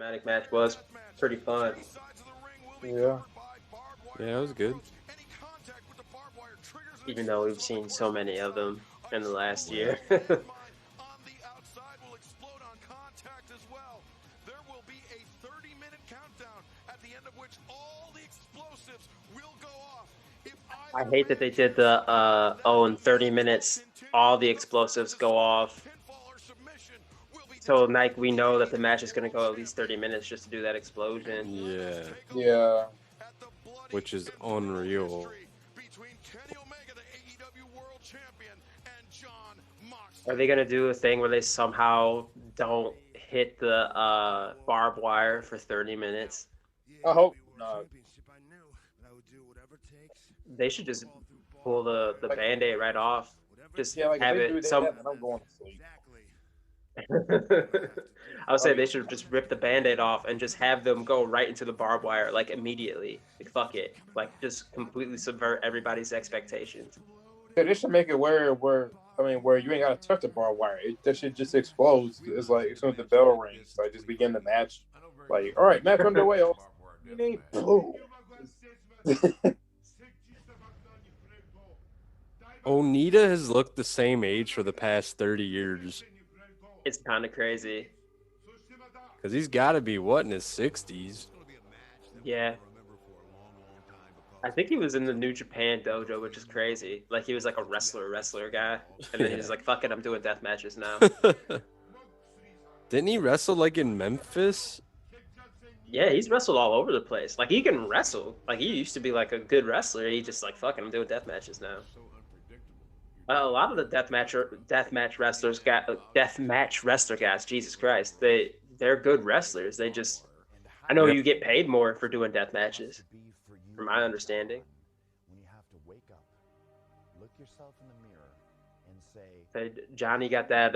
cinematic match was pretty fun. Yeah. Yeah, it was good. Even though we've seen so many of them in the last year. I hate that they did the in 30 minutes all the explosives go off. So like we know that the match is going to go at least 30 minutes just to do that explosion. Yeah. Yeah. Which is unreal. Are they going to do a thing where they somehow don't hit the barbed wire for 30 minutes? I hope not. They should just pull the Band-Aid right off. Just Yeah, like have if they do it that, some. then I'm going to sleep. I would say they should just rip the Band-Aid off and just have them go right into the barbed wire like immediately. Like fuck it. Like just completely subvert everybody's expectations. Yeah, they should make it where you ain't gotta touch the barbed wire. That shit just explodes. It's like as soon as the bell rings, like just begin the match. Like, all right, match underway. Boom. Onita has looked the same age for the past 30 years. It's kind of crazy. Because he's got to be, what, in his 60s? Yeah. I think he was in the New Japan dojo, which is crazy. Like, he was like a wrestler guy. And then he was like, fuck it, I'm doing death matches now. Didn't he wrestle, like, in Memphis? Yeah, he's wrestled all over the place. Like, he can wrestle. Like, he used to be, like, a good wrestler. He just, like, fuck it, I'm doing death matches now. A lot of the deathmatch wrestler guys, Jesus Christ, they're good wrestlers. They just, I know you get paid more for doing death matches, from my understanding. Johnny got that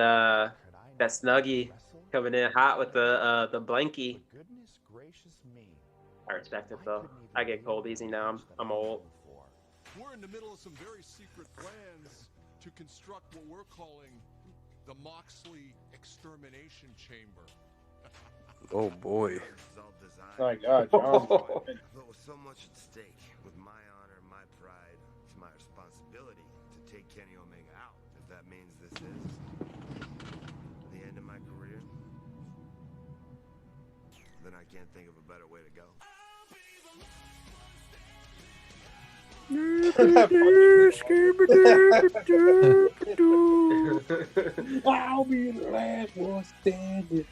snuggie coming in hot with the blankie. I respect it though. I get cold easy now. I'm old. We're in the middle of some very secret plans to construct what we're calling the Moxley extermination chamber. Oh boy. My God, John. But with so much at stake, with my honor, my pride, it's my responsibility to take Kenny Omega out. If that means this is the end of my career, then I can't think of a better way to go. I'll be the last one standing.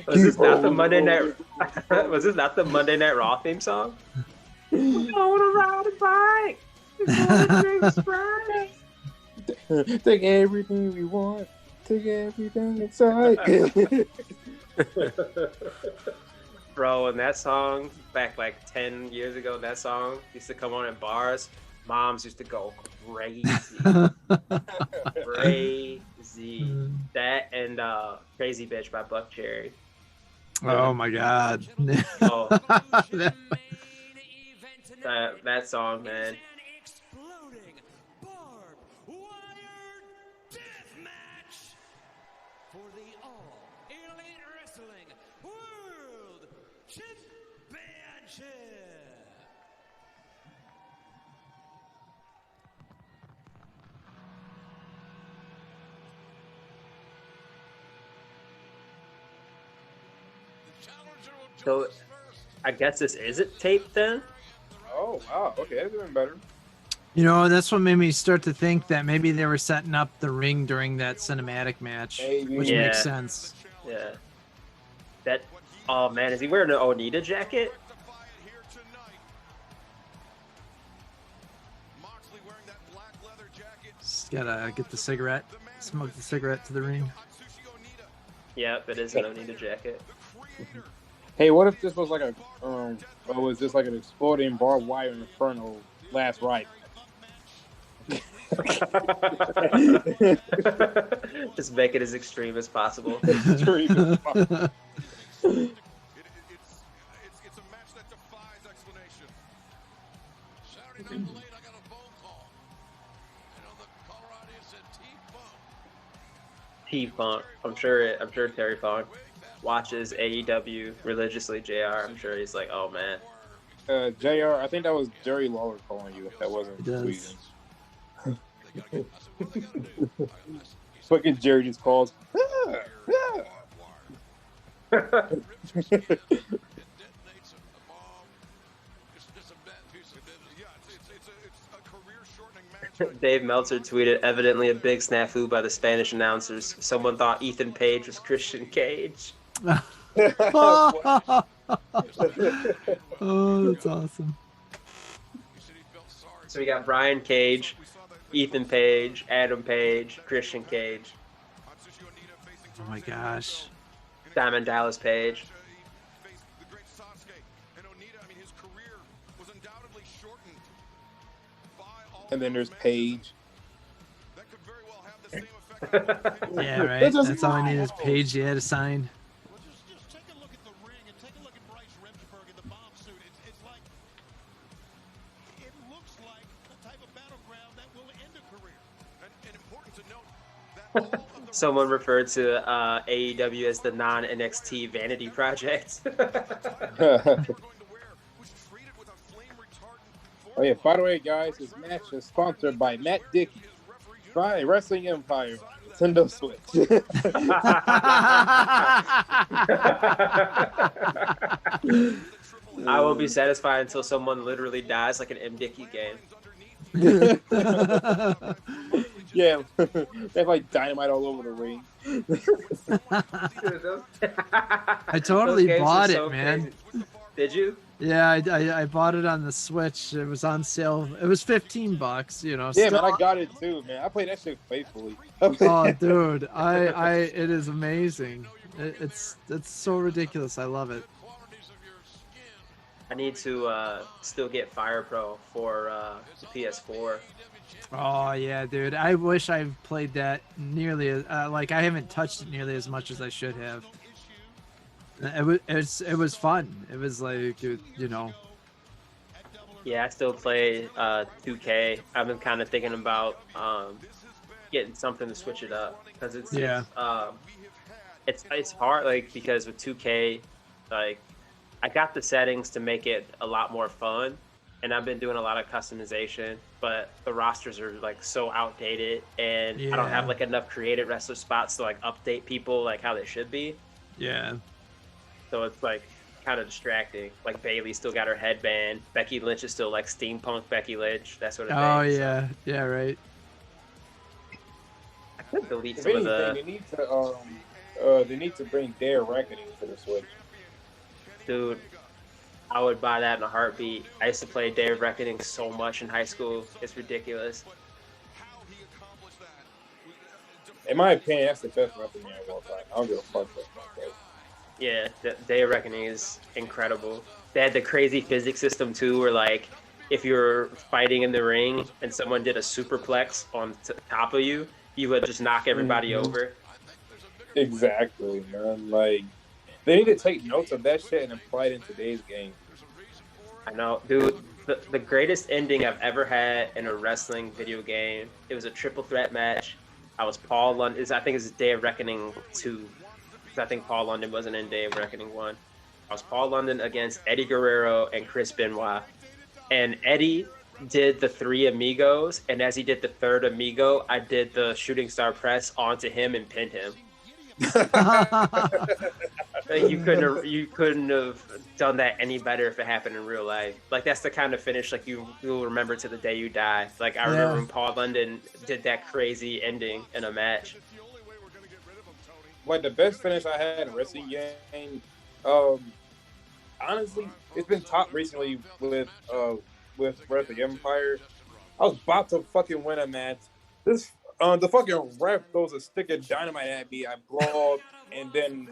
Was this not the Monday Night? Was this not the Monday Night Raw theme song? We want to ride a bike. We want to drink Sprite. Take everything we want. Take everything inside. Bro, and that song back like 10 years ago, that song used to come on in bars. Moms used to go crazy. Crazy. That and Crazy Bitch by Buck Cherry. Oh my God. Oh, that song, man. So, I guess this isn't taped then? Oh, wow. Okay, that's even better. You know, that's what made me start to think that maybe they were setting up the ring during that cinematic match, which makes sense. Yeah. That. Oh man, is he wearing an Onita jacket? Just gotta get the cigarette, smoke the cigarette to the ring. Yep, it is an Onita jacket. Hey, what if this was like or was this like an exploding barbed wire inferno last ride? Just make it as extreme as possible. Extreme as possible. It's a match that defies explanation. Saturday night late, I got a phone call. I know the caller audience said T-Funk. T-Funk. I'm sure Terry Funk. watches AEW religiously, JR, I'm sure he's like, oh man. JR, I think that was Jerry Lawler calling you. If that wasn't Sweden. Fucking Jerry just calls. Dave Meltzer tweeted, evidently a big snafu by the Spanish announcers. Someone thought Ethan Page was Christian Cage. Oh, that's awesome. So we got Brian Cage, Ethan Page, Adam Page, Christian Cage. Oh my gosh. Diamond Dallas Page. And then there's Page. Yeah, right. That's all I need is Page. Yeah, to sign. Just take a look at the ring and take a look at Bryce Remsburg in the bomb suit. It's like it looks like the type of battleground that will end a career. And important to note that all of the Someone referred to AEW as the non-NXT vanity project. Oh yeah, by the way, guys, this match is sponsored by Matt Dickey, by Wrestling Empire, Nintendo Switch. I will be satisfied until someone literally dies like an M. Dickey game. Yeah, they have like dynamite all over the ring. I totally bought it, man. Crazy. Did you? Yeah, I bought it on the Switch. It was on sale. It was $15, you know. Yeah, man, I got it too, man. I played that shit faithfully. Oh, dude, it is amazing. It's so ridiculous. I love it. I need to still get Fire Pro for the PS4. Oh yeah, dude. I wish I played that nearly like I haven't touched it nearly as much as I should have. It was fun. It was like, you know. Yeah, I still play 2K. I've been kind of thinking about getting something to switch it up because it's hard, like, because with 2K, like, I got the settings to make it a lot more fun, and I've been doing a lot of customization, but the rosters are like so outdated, and I don't have like enough creative wrestler spots to like update people like how they should be. Yeah. So it's like kind of distracting. Like Bailey still got her headband. Becky Lynch is still like steampunk Becky Lynch. That sort of thing. Oh yeah, yeah, right. I could delete some of the. They need to bring Dare Reckoning to the Switch. Dude, I would buy that in a heartbeat. I used to play Day of Reckoning so much in high school. It's ridiculous. In my opinion, that's the best weapon of all time. I don't give a fuck. Yeah, Day of Reckoning is incredible. They had the crazy physics system too, where like if you're fighting in the ring and someone did a superplex on top of you, you would just knock everybody over. Exactly, man. Like, they need to take notes of that shit and apply it in today's game. I know, dude. The greatest ending I've ever had in a wrestling video game. It was a triple threat match. I was Paul London. I think it's Day of Reckoning 2. I think Paul London wasn't in Day of Reckoning 1. I was Paul London against Eddie Guerrero and Chris Benoit. And Eddie did the 3 amigos, and as he did the 3rd amigo, I did the shooting star press onto him and pinned him. Like, you couldn't have done that any better if it happened in real life. Like, that's the kind of finish like you'll remember to the day you die. Like, I remember when Paul London did that crazy ending in a match. Like, the best finish I had in a wrestling game, honestly, it's been top recently with Wrestling Empire. I was about to fucking win a match. The fucking ref throws a stick of dynamite at me. I blow up, and then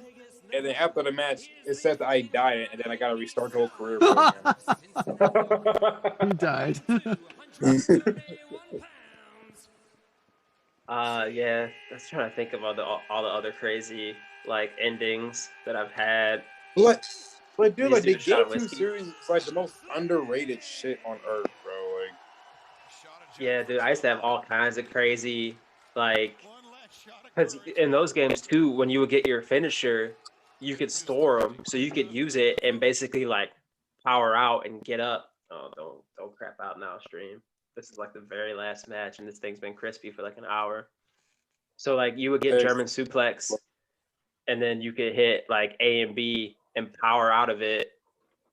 after the match, it says that I died, and then I gotta restart the whole career. You died. Yeah, I was trying to think of all the other crazy like endings that I've had. But dude, like, the Game 2 series is like the most underrated shit on earth, bro. Like, yeah, dude, I used to have all kinds of crazy, like, because in those games too, when you would get your finisher, you could store them, so you could use it and basically like power out and get up. Oh, don't crap out now, stream. This is like the very last match, and this thing's been crispy for like an hour. So like you would get German suplex, and then you could hit like A and B and power out of it,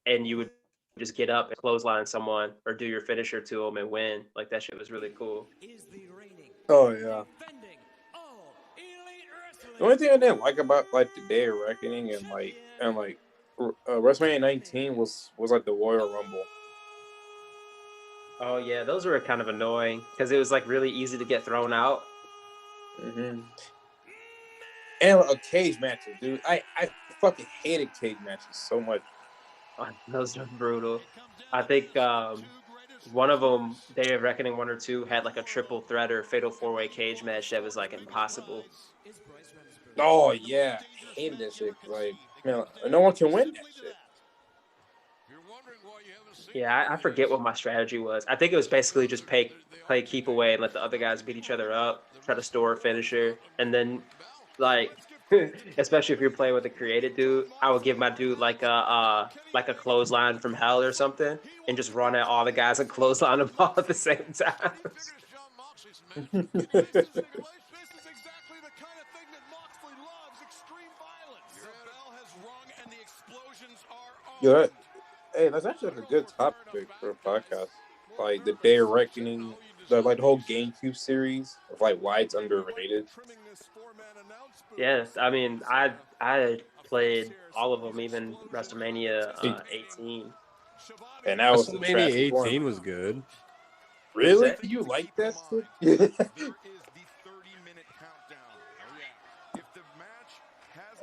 and you would just get up and clothesline someone or do your finisher to them and win. Like that shit was really cool. Oh yeah. The only thing I didn't like about like the Day of Reckoning and WrestleMania 19 was like the Royal Rumble. Oh yeah, those were kind of annoying because it was like really easy to get thrown out. Mm-hmm. And cage matches, dude. I fucking hated cage matches so much. Oh, those are brutal. I think one of them, Day of Reckoning 1 or 2, had like a triple threat or fatal 4-way cage match that was like impossible. Oh yeah, I hated that shit. Like, man, no one can win that shit. Yeah, I forget what my strategy was. I think it was basically just play keep away and let the other guys beat each other up, try to store a finisher, and then like, especially if you're playing with a creative dude, I would give my dude like a clothesline from hell or something, and just run at all the guys and clothesline them all at the same time. Yeah, hey, that's actually like a good topic for a podcast. Like the Day of Reckoning, the whole GameCube series of like why it's underrated. Yeah, I mean, I played all of them, even WrestleMania 18. And that was the WrestleMania trash 18 one. was good. Really? You like that shit?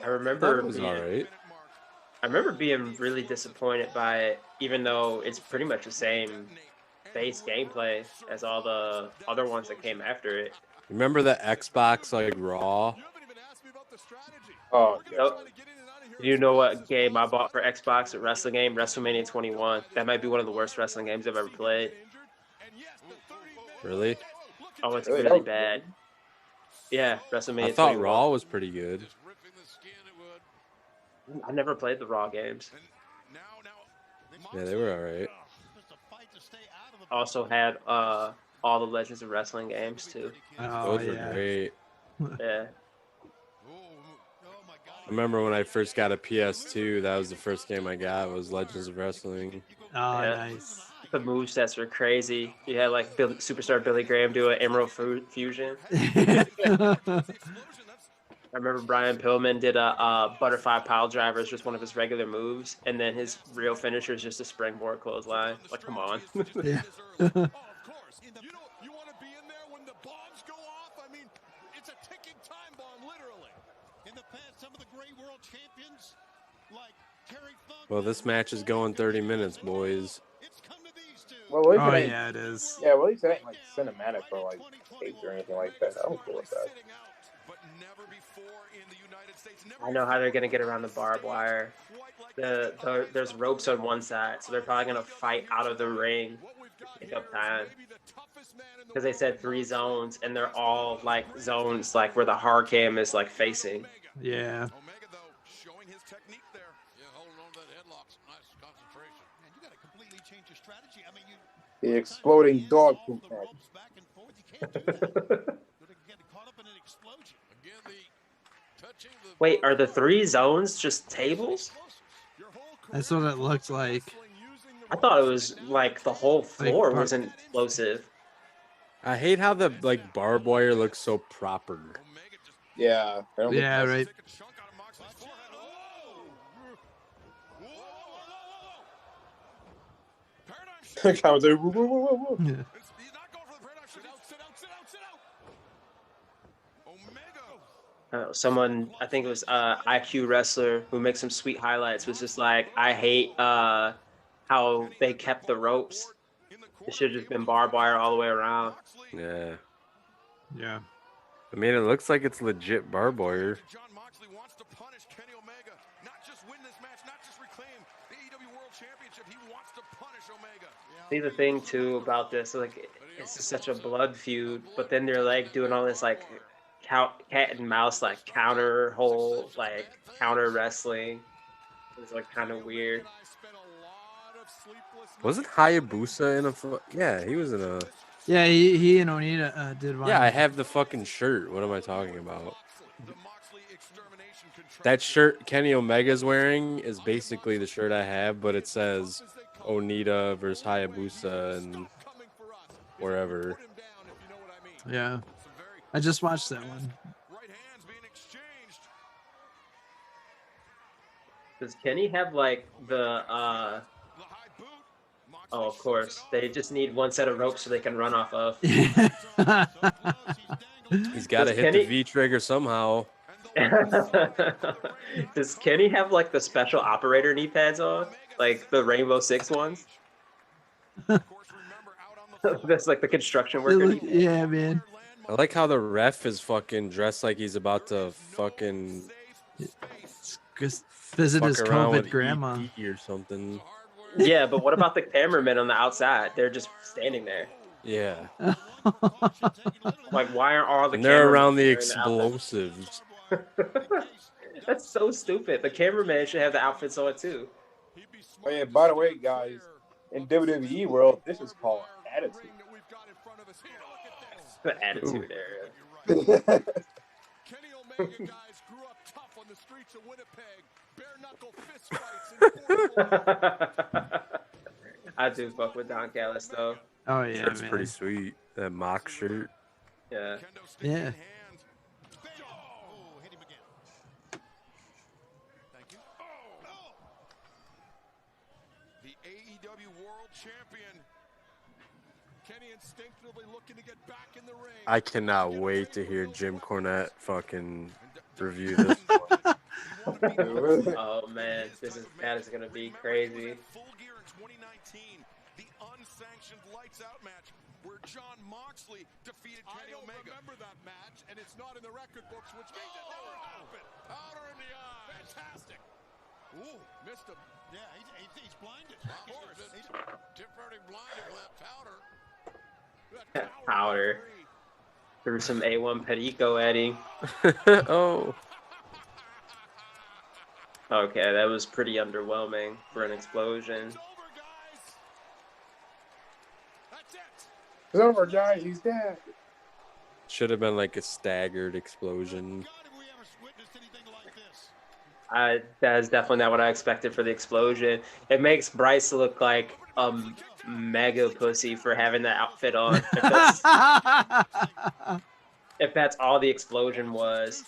I remember That was all right. I remember being really disappointed by it, even though it's pretty much the same base gameplay as all the other ones that came after it. Remember the Xbox like Raw? Oh, yeah. So, you know what game I bought for Xbox? A wrestling game, WrestleMania 21. That might be one of the worst wrestling games I've ever played. Really? Oh, it's really bad. Yeah, WrestleMania I thought 21. Raw was pretty good. I never played the Raw games. Yeah, they were all right. Also had all the Legends of Wrestling games too. Oh, Those were yeah. great. Yeah. I remember when I first got a PS2, that was the first game I got was Legends of Wrestling. Oh, Yeah. nice. The movesets were crazy. You had like Superstar Billy Graham do an Emerald Fusion. I remember Brian Pillman did a butterfly pile driver as just one of his regular moves, and then his real finisher is just a springboard clothesline. Like, come on. Yeah. You want to be in there when the bombs go off? I mean, it's a ticking time bomb, literally. In the past, some of the great world champions, like Terry Funk. Well, this match is going 30 minutes, boys. It's come to these two. Well, at least Oh, it ain't, yeah, it is. yeah, well, at least it ain't like cinematic or like taped or anything like that. I'm cool with that. I know how they're gonna get around the barbed wire. There's ropes on one side, so they're probably gonna fight out of the ring to pick up time. Because they said 3 zones, and they're all like zones like where the hard cam is like facing. Yeah. Omega, though, showing his technique there. Yeah, holding on to that headlock. Some nice concentration. Man, you got to completely change your strategy. I mean, The exploding dog poop match. back and forth. You can't do that. You're gonna get caught up in an explosion. Again, Wait, are the 3 zones just tables? That's what it looked like. I thought it was like the whole floor was explosive. I hate how the like barbed wire looks so proper. Yeah. Yeah, right. Commentary, woo, woo, woo, woo, woo. Yeah. Someone, I think it was IQ Wrestler, who makes some sweet highlights, was just like, I hate how they kept the ropes. It should have just been barbed wire all the way around. Yeah. Yeah. I mean, it looks like it's legit barbed wire. John Moxley wants to punish Kenny Omega, not just win this match, not just reclaim the AEW World Championship. He wants to punish Omega. See, the thing too about this, like, it's just such a blood feud, but then they're like doing all this like cat and mouse like counter wrestling. It's like kind of weird. Wasn't Hayabusa in a? Yeah, he was in a. Yeah, he and Onita did one. Yeah, I have the fucking shirt. What am I talking about? That shirt Kenny Omega's wearing is basically the shirt I have, but it says Onita versus Hayabusa and wherever. Yeah, I just watched that one. Does Kenny have like the Oh, of course. They just need one set of ropes so they can run off of. He's got to hit the V trigger somehow. Does Kenny have like the special operator knee pads on? Like the Rainbow Six ones? That's like the construction worker knee pads. Yeah, man. I like how the ref is fucking dressed like he's about to fucking visit his COVID grandma or something. Yeah, but what about the cameramen on the outside? They're just standing there. Yeah. Like, why aren't all the and they're around the wearing explosives? That's so stupid. The cameraman should have the outfits on too. Oh yeah, by the way, guys, in WWE world, this is called attitude. The attitude era. Kenny Omega guys grew up tough on the streets of Winnipeg. Bare knuckle fist fights. I do fuck with Don Callis though. Oh yeah, That's man. pretty sweet. That mock shirt. Yeah. Yeah. Hit him again. Thank you. The AEW World Champion. Kenny instinctively looking to get back in the ring. I cannot wait to hear Jim Cornette fucking review this. Oh man, that is gonna be crazy. Full Gear in 2019, the unsanctioned lights out match where John Moxley defeated Kenny Omega. I remember that match, and it's not in the record books, which means it never happened. Powder in the eye. Fantastic. Ooh, missed him. Yeah, he's blinded. Of course. He's temporarily blinded with that powder. Powder. Threw some A1 Perico at him. Oh. Okay, that was pretty underwhelming for an explosion. It's over, guys. He's dead. Should have been like a staggered explosion. That is definitely not what I expected for the explosion. It makes Bryce look like a mega pussy for having that outfit on. If that's all the explosion was.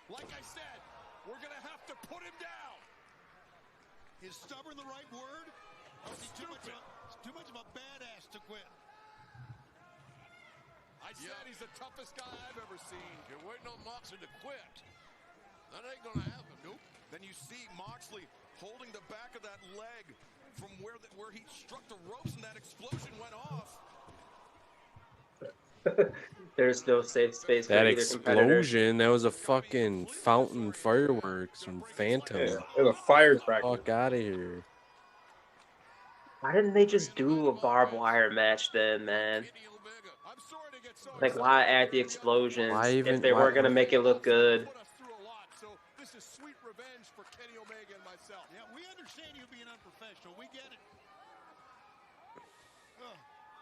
Like I said, we're gonna have to put him down. Is stubborn the right word? Or is he too much of a badass to quit? I said he's the toughest guy I've ever seen. You're waiting on Moxley to quit. That ain't gonna happen. Nope. Then you see Moxley holding the back of that leg from where he struck the ropes and that explosion went off. There's no safe space for That either competitor. explosion, that was a fucking fountain fireworks from Phantom. Yeah, it was a firecracker. Fuck out of here. Why didn't they just do a barbed wire match then, man? Like, why add the explosions if they were going to make it look good? This is sweet revenge for Kenny Omega and myself. Yeah, we understand you being unprofessional. We get it.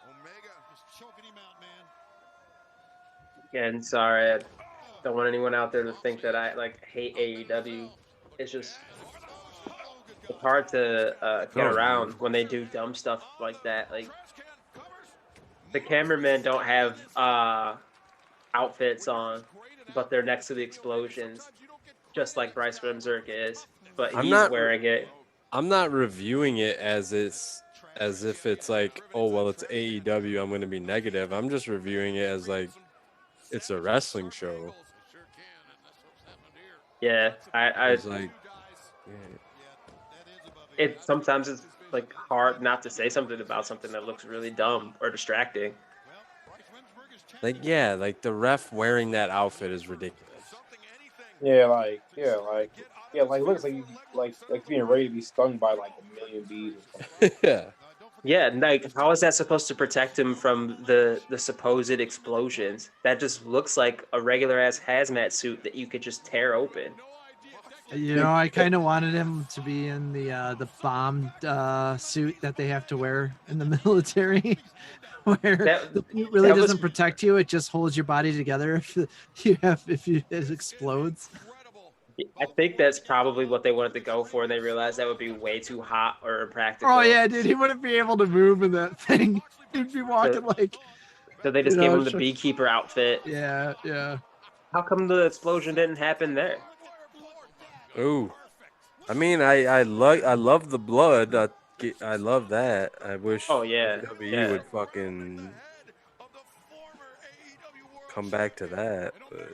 Omega just choking him out, man. Again, sorry, I don't want anyone out there to think that I hate AEW. It's just it's hard to get around when they do dumb stuff like that. Like the cameramen don't have outfits on, but they're next to the explosions, just like Bryce Remzerk is. But he's wearing it. I'm not reviewing it as if it's like, oh well, it's AEW. I'm going to be negative. I'm just reviewing it as like it's a wrestling show. Yeah, I it's like, it sometimes it's like hard not to say something about something that looks really dumb or distracting. Like yeah, like the ref wearing that outfit is ridiculous. Yeah, like looks like being ready to be stung by like a million bees or something. Yeah. Yeah, like how is that supposed to protect him from the supposed explosions? That just looks like a regular ass hazmat suit that you could just tear open. You know, I kind of wanted him to be in the bomb suit that they have to wear in the military, where That the suit really that was doesn't protect you; it just holds your body together if it explodes. I think that's probably what they wanted to go for, and they realized that would be way too hot or Oh impractical. yeah, dude, he wouldn't be able to move in that thing. He'd be walking So, like, so they you just gave know, him the beekeeper outfit. yeah, yeah. How come the explosion didn't happen there? Ooh. I mean, I love the blood. I love that. I wish Oh yeah, WWE yeah. would fucking come back to that. But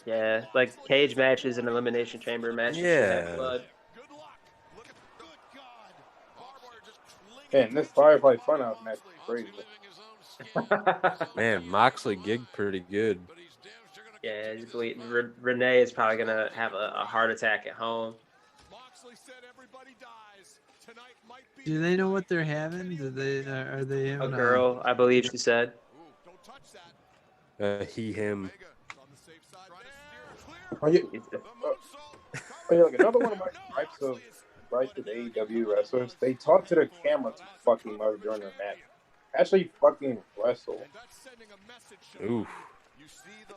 Yeah, like cage matches and elimination chamber matches should have yeah, blood. Man, this Firefly Funhouse match is crazy. man, Moxley gig pretty good. Yeah, he's bleeding. Renee is probably gonna have a heart attack at home. Do they know what they're having? Do they are they A having girl, I believe she said. He him. Oh yeah, like another one of my types of gripes with AEW wrestlers. They talk to the camera too fucking much during their match. Actually, fucking wrestle. Ooh.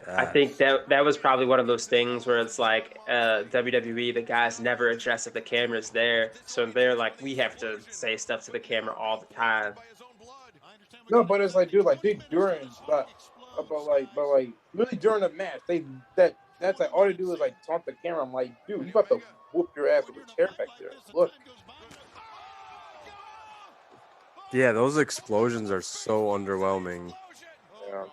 I think that was probably one of those things where it's like WWE, the guys never address if the camera's there, so they're like, we have to say stuff to the camera all the time. No, but it's like, dude, like they during, but like really during the match, that's like all they do is like taunt the camera. I'm like, dude, you about to whoop your ass with a chair back there. Look. Yeah, those explosions are so underwhelming. Yeah.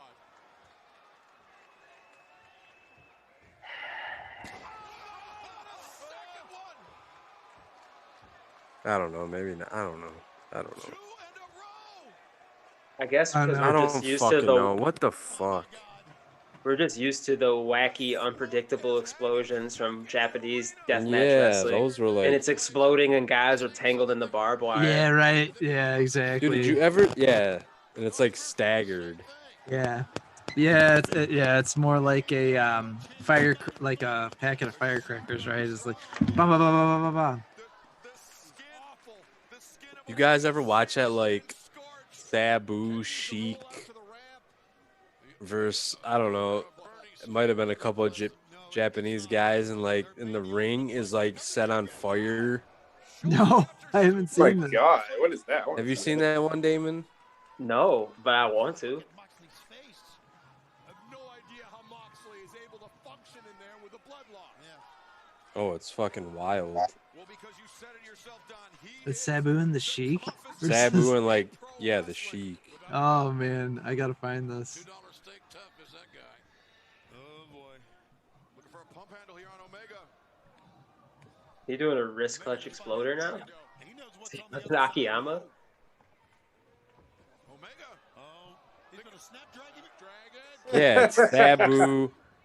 I don't know. Maybe not. I don't know. I guess because I we're just don't used to fucking know. What the fuck? we're just used to the wacky, unpredictable explosions from Japanese deathmatch Yeah, wrestling, those were and like. it's exploding and guys are tangled in the barbed wire. Yeah, right. Yeah, Dude, exactly. did you ever? Yeah, and it's like staggered. Yeah. Yeah, it's more like a like a packet of firecrackers, right? It's like bam, bam, bam, bam, bam, bam. You guys ever watch that like Sabu Sheik versus I don't know, it might have been a couple of Japanese guys, and like in the ring is like set on fire. No, I haven't Oh my seen this. God, what is that? Have you seen that one, Damon? No, but I want to. Oh, it's fucking wild. The Sabu and the Sheik. Sabu and like the Sheik. Oh man, I gotta find this. You doing a wrist clutch exploder now? Akiyama? Yeah, it's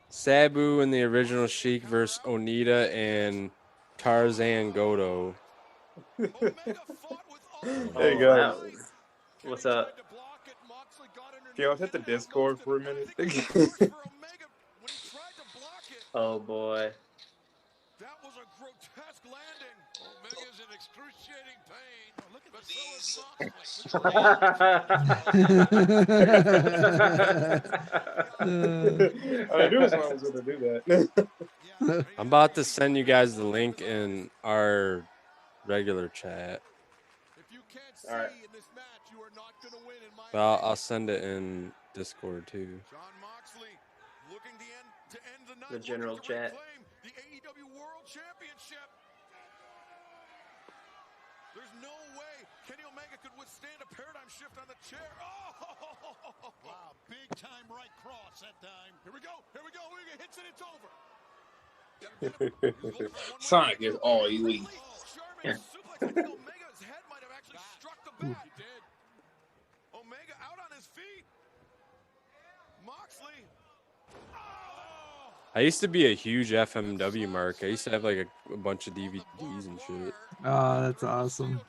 Sabu in the original Sheik versus Onita and Tarzan Goto. There you go. Wow. What's up? Okay, let's hit the Discord for a minute. Oh boy. That was a grotesque landing. Omega's in excruciating pain. Oh, look at I knew someone was going to do that. I'm about to send you guys the link in our regular chat. All right. But I'll send it in Discord too. The general chat. The AEW World Championship. There's no way Kenny Omega could withstand a paradigm shift on the chair. Oh! Wow, big time right cross that time. Here we go. Omega hits it. It's over. Sonic is all elite. Omega's head might have actually struck the back. He did. Omega out on his feet. Moxley. I used to be a huge FMW mark. I used to have like a bunch of DVDs and shit. Oh, that's awesome.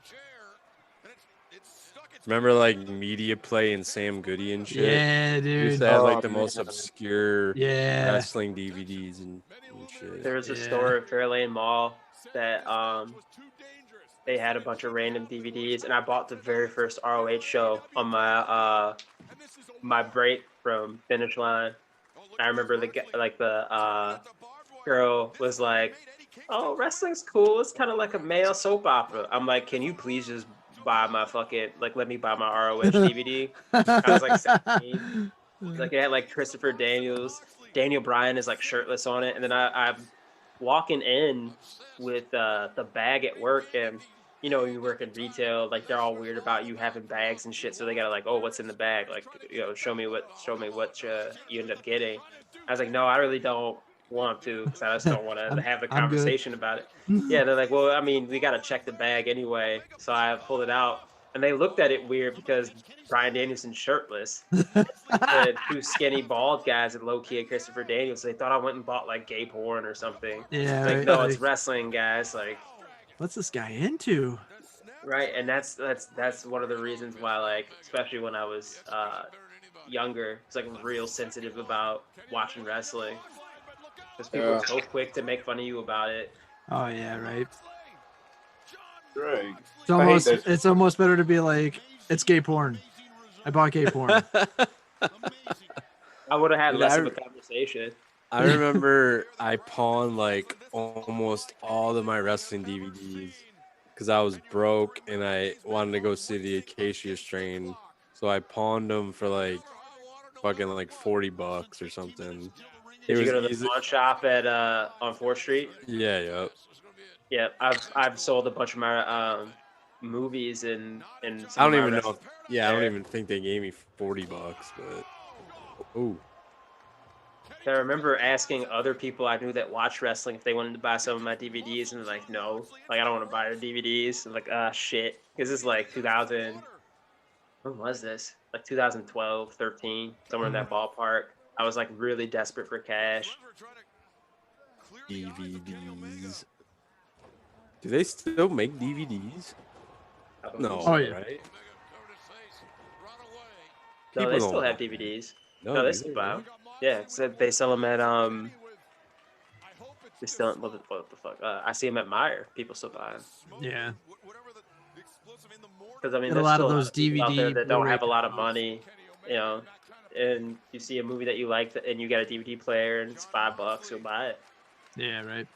Remember like Media Play and Sam Goody and shit? Yeah, They used dude. to have like Oh, the most man. obscure Yeah. wrestling DVDs and shit. There was a Yeah. store at Fairlane Mall that they had a bunch of random DVDs, and I bought the very first ROH show on my break from Finish Line. I remember the girl was like, "Oh, wrestling's cool. It's kind of like a male soap opera." I'm like, "Can you please just buy my fucking let me buy my ROH DVD?" I was like 17. Like it had like Christopher Daniels, Daniel Bryan is like shirtless on it, and then I'm walking in with the bag at work, and you know you work in retail, like they're all weird about you having bags and shit, so they gotta like, oh, what's in the bag? Like, you know, show me what you end up getting. I was like, no, I really don't want to, because I just don't want to have the I'm good. conversation about it. Yeah, they're like, well, I mean, we gotta check the bag anyway, so I pulled it out, and they looked at it weird because Brian Danielson's shirtless. The two skinny bald guys at low key at Christopher Daniels. They thought I went and bought like gay porn or something. Yeah, Like, right, no, it's like, wrestling, guys. Like, what's this guy into? right, and that's one of the reasons why, like, especially when I was younger, it's like real sensitive about watching wrestling because people Yeah. are so quick to make fun of you about it. Oh yeah, right. Right. It's almost better to be like, it's gay porn. I bought gay porn. I would have had Dude, less of a conversation. I remember I pawned like almost all of my wrestling DVDs because I was broke and I wanted to go see the Acacia Strain. So I pawned them for like fucking like $40 or something. Did you was go to the easy. pawn shop at on 4th Street? Yeah, yep. Yeah, I've sold a bunch of my movies and I don't even know. I don't even think they gave me $40, but ooh. I remember asking other people I knew that watch wrestling if they wanted to buy some of my DVDs, and they're like, no, like I don't want to buy your DVDs. I'm like, shit, because this is like 2000. When was this? Like 2012, 13, somewhere in that ballpark. I was like really desperate for cash. DVDs. Do they still make DVDs? No, Oh, yeah. right? No, People they don't still have buy- DVDs. No, No, they do still they buy really? them. Yeah, so they sell them at They still what the fuck? I see them at Meyer. People still buy them. Yeah. Because I mean, Get a there's lot still of a lot those of people out there DVD, that don't Blu-ray have a lot of copies. money, you know. And you see a movie that you like, and you got a DVD player, and it's $5, you'll buy it. Yeah, right.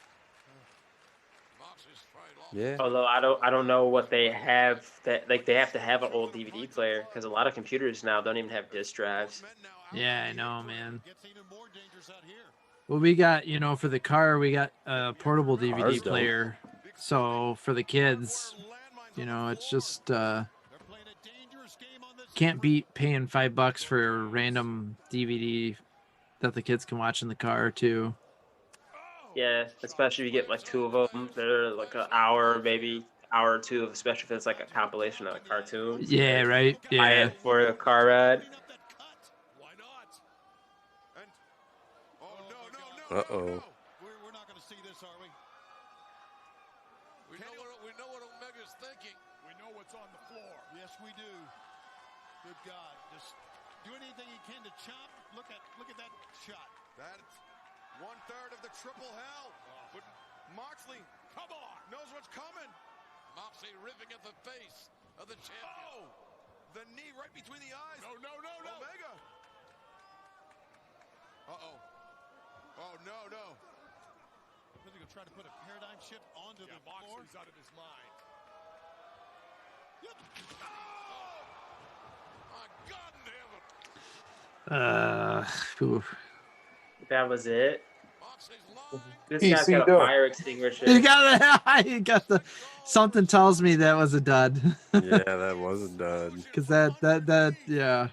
Yeah. Although I don't know what they have that like they have to have an old DVD player because a lot of computers now don't even have disk drives. Yeah, I know, man. Well, we got, for the car, we got a portable DVD Car's dope. player. So for the kids, it's just can't beat paying $5 for a random DVD that the kids can watch in the car too. Yeah, especially if you get like two of them. They're like an hour, maybe hour or two, especially if it's like a compilation of cartoons. Yeah, right. Buy Yeah. it for a car ride. Uh-oh. We're not going to see this, are we? We know what Omega's thinking. We know what's on the floor. Yes, we do. Good God. Just do anything he can to chop. Look at that shot. That's 1/3 of the triple hell. But Moxley, come on, knows what's coming. Moxley ripping at the face of the champion. Oh, the knee right between the eyes. No. Omega. Uh-oh. Oh, no. Is he going to try to put a paradigm shift onto the floor? Moxley's out of his mind. My God in heaven. That was it. This EC guy's got a dub. fire extinguisher. You got the something tells me that was a dud. Yeah, that was a dud. Because that yeah.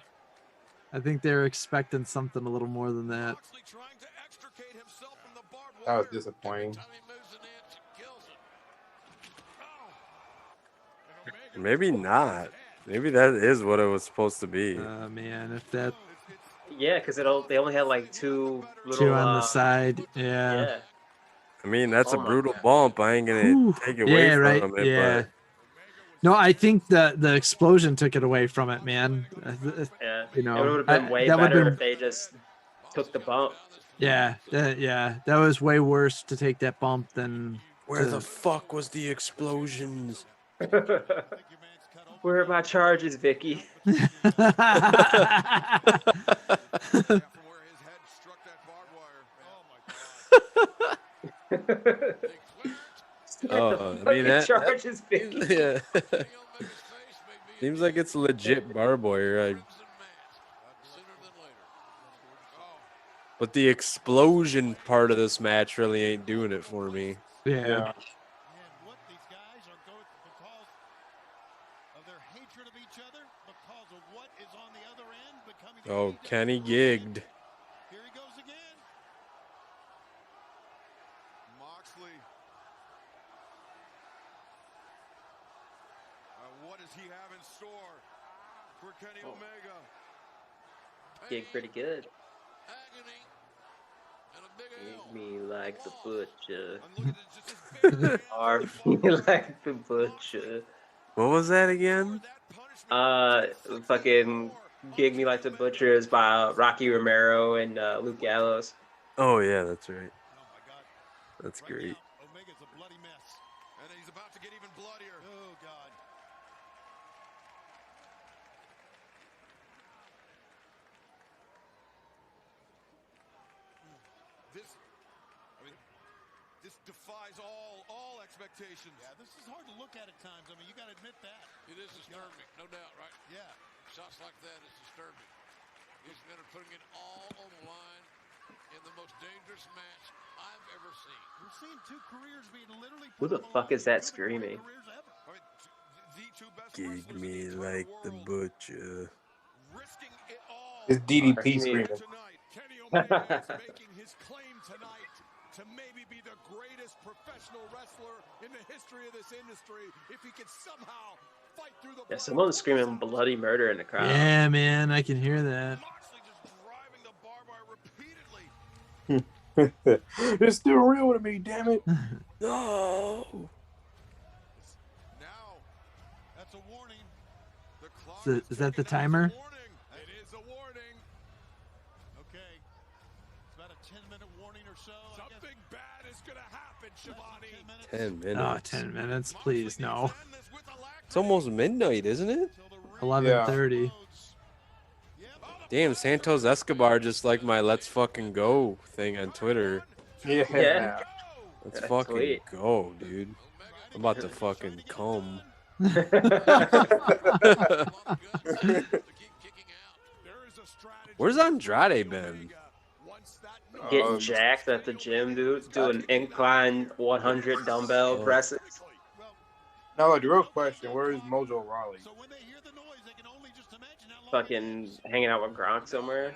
I think they were expecting something a little more than that. Moxley trying to extricate himself from the barbed That was wire. disappointing. Time he moves an inch, it kills him. Maybe not. Maybe that is what it was supposed to be. Man, if that Yeah, because they only had like two little two on the side, yeah. Yeah. I mean, that's Oh a my brutal God. bump. I ain't gonna Whew. take away Yeah, right. from it, Yeah. No, I think the explosion took it away from it, man. Yeah, You know, it would have been way that would've better been- if they just took the bump. Yeah, that was way worse to take that bump than Where the fuck was the explosions? Where are my charges, Vicky? Oh, I mean that charges, Vicky. yeah. Seems like it's legit barbed wire. But the explosion part of this match really ain't doing it for me. Yeah. What these guys are going because of their hatred of each other, because of what is on the other end becoming. Oh, Kenny gigged. Here he goes again. Moxley. What does he have in store for Kenny Omega? Gig pretty good. Make me like the butcher. Carve me like the butcher. What was that again? Fucking Gig Me Like the Butcher is by Rocky Romero and Luke Gallows. Oh yeah, that's right. That's great. Omega's a bloody mess. And he's about to get even bloodier. Oh God. This defies all expectations. Yeah, this is hard to look at times. I mean, you got to admit that. It is disturbing, no doubt, right? Yeah. Shots like that is disturbing. These men are putting it all on the line in the most dangerous match I've ever seen. We're seeing two careers being literally. Who the fuck is that screaming? Gig me like the butcher. Risking it all. It's DDP screaming. Tonight, Kenny Omega is making his claim tonight to maybe be the greatest professional wrestler in the history of this industry if he can somehow fight through the. Yeah, someone's screaming bloody murder in the crowd. Yeah, man, I can hear that. Moxley just driving the barbed wire repeatedly. It's still real to me, damn it. No. Now, that's a warning. The clock Is that the ticking. timer? That's a warning. It is a warning. Okay. It's about a 10-minute warning or so. Something bad is going to happen, Shivani. 10 Oh, minutes. 10 minutes, please. No. It's almost midnight, isn't it? 11:30. Damn, Santos Escobar just like my "Let's fucking go" thing on Twitter. Yeah. Yeah. Let's That's fucking sweet. go, dude. I'm about to fucking come. Where's Andrade been? Getting jacked at the gym, dude. Doing incline 100 dumbbell presses. Now, like, the real question, where is Mojo Rawley? Fucking hanging out with Gronk somewhere.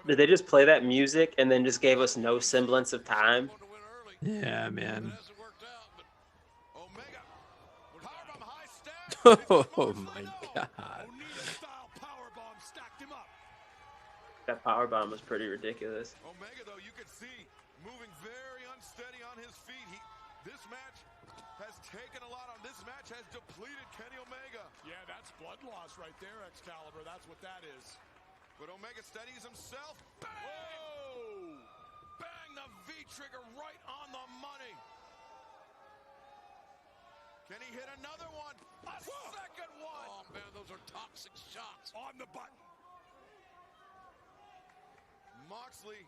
Did they just play that music and then just gave us no semblance of time? Yeah, man. Oh my god. That powerbomb was pretty ridiculous. Omega, though, you could see moving very unsteady on his feet. This match has taken a lot on. This match has depleted Kenny Omega. Yeah, that's blood loss right there, Excalibur. That's what that is. But Omega steadies himself. Bang! Whoa! Bang, the V-trigger right on the money. Can he hit another one? A second one! Oh, man, those are toxic shots. On the button. Moxley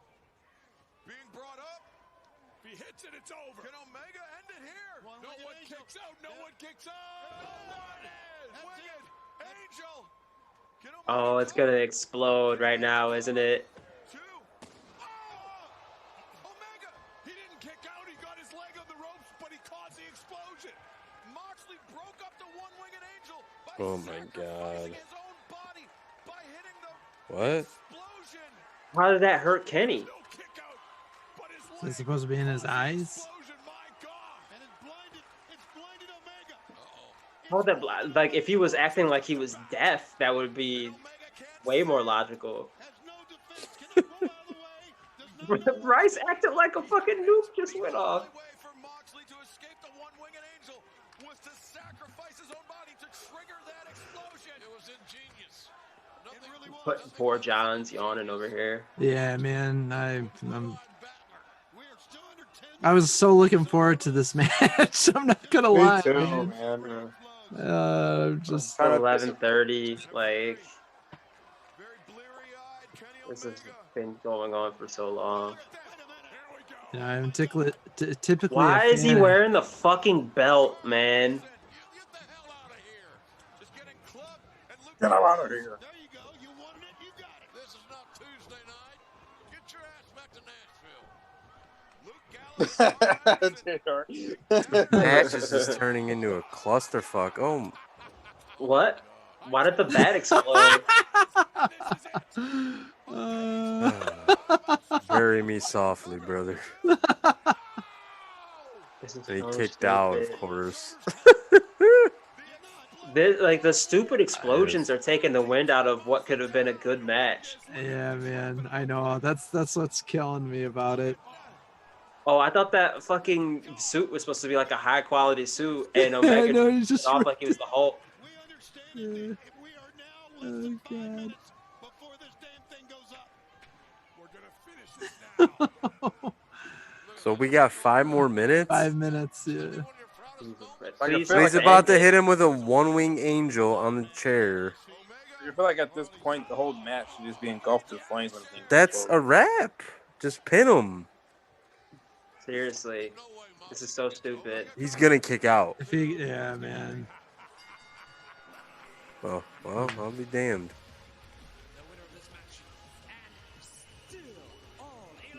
being brought up. If he hits it, it's over. Can Omega end it here? No one kicks out. No one kicks out. Win it. Angel. Oh, it's gonna explode right now, isn't it? Omega. He didn't kick out. He got his leg on the ropes, but he caused the explosion. Moxley broke up the one-winged Angel by sacrificing his own body by hitting the explosion. How did that hurt Kenny? Is it supposed to be in his eyes? How that like if he was acting like he was deaf, that would be way more logical. Bryce acted like a fucking nuke just went off. Put poor John's yawning over here. Yeah, man. I was so looking forward to this match. I'm not gonna Me lie, too, man. man. Just Kinda 11:30. Like this has been going on for so long. yeah, I'm typically. Why is he wearing the fucking belt, man? Get out of here. There you go. You wanted it, you got it. This is not Tuesday night. Get your ass back to Nashville. Luke Gallows. Match is just turning into a clusterfuck. Oh, What? Why did the bat explode? bury me softly, brother. This is And he so kicked out, of stupid. course. Like the stupid explosions are taking the wind out of what could have been a good match. Yeah, man. I know. That's what's killing me about it. Oh, I thought that fucking suit was supposed to be like a high quality suit, and Omega No, he's just off like he was the Hulk. We understand if we are now less than 5 minutes before this damn thing goes up. We're gonna finish this now. So we got 5 more minutes. 5 minutes. Yeah. Please, So he's about to hit him with a one-wing angel on the chair. I feel like at this point, the whole match should just be engulfed in flames. That's a wrap. Just pin him. Seriously, this is so stupid. He's gonna kick out. Yeah, man. Well, I'll be damned.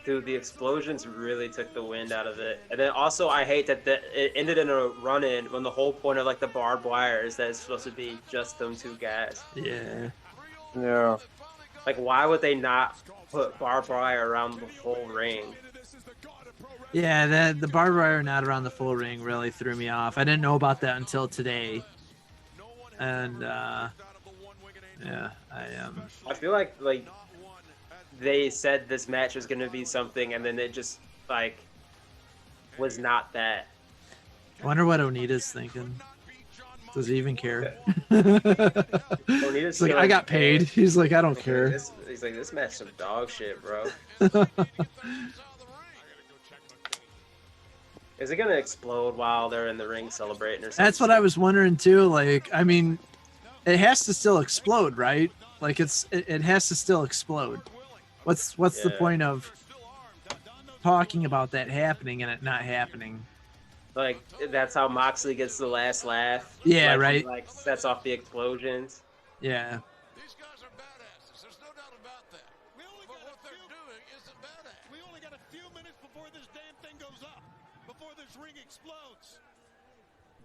Dude, the explosions really took the wind out of it. And then also, I hate that it ended in a run-in when the whole point of like the barbed wire is that it's supposed to be just them two guys. Yeah. Yeah. Like, why would they not put barbed wire around the whole ring? Yeah, the barbed wire not around the full ring really threw me off. I didn't know about that until today. And yeah, I feel like they said this match was going to be something, and then it just like was not that. I wonder what Onita's thinking. Does he even care? Onita's like, I got paid. He's like, I don't care. He's like, this match some dog shit, bro. Is it gonna explode while they're in the ring celebrating or something? That's what I was wondering too. Like, I mean, it has to still explode, right? Like, it has to still explode. What's the point of talking about that happening and it not happening? Like, that's how Moxley gets the last laugh. Yeah, like, right. He, like, sets off the explosions. Yeah. These guys are badasses. There's no doubt about that. But what they're doing isn't badass. We only got a few minutes before this damn thing goes up. Before this ring explodes.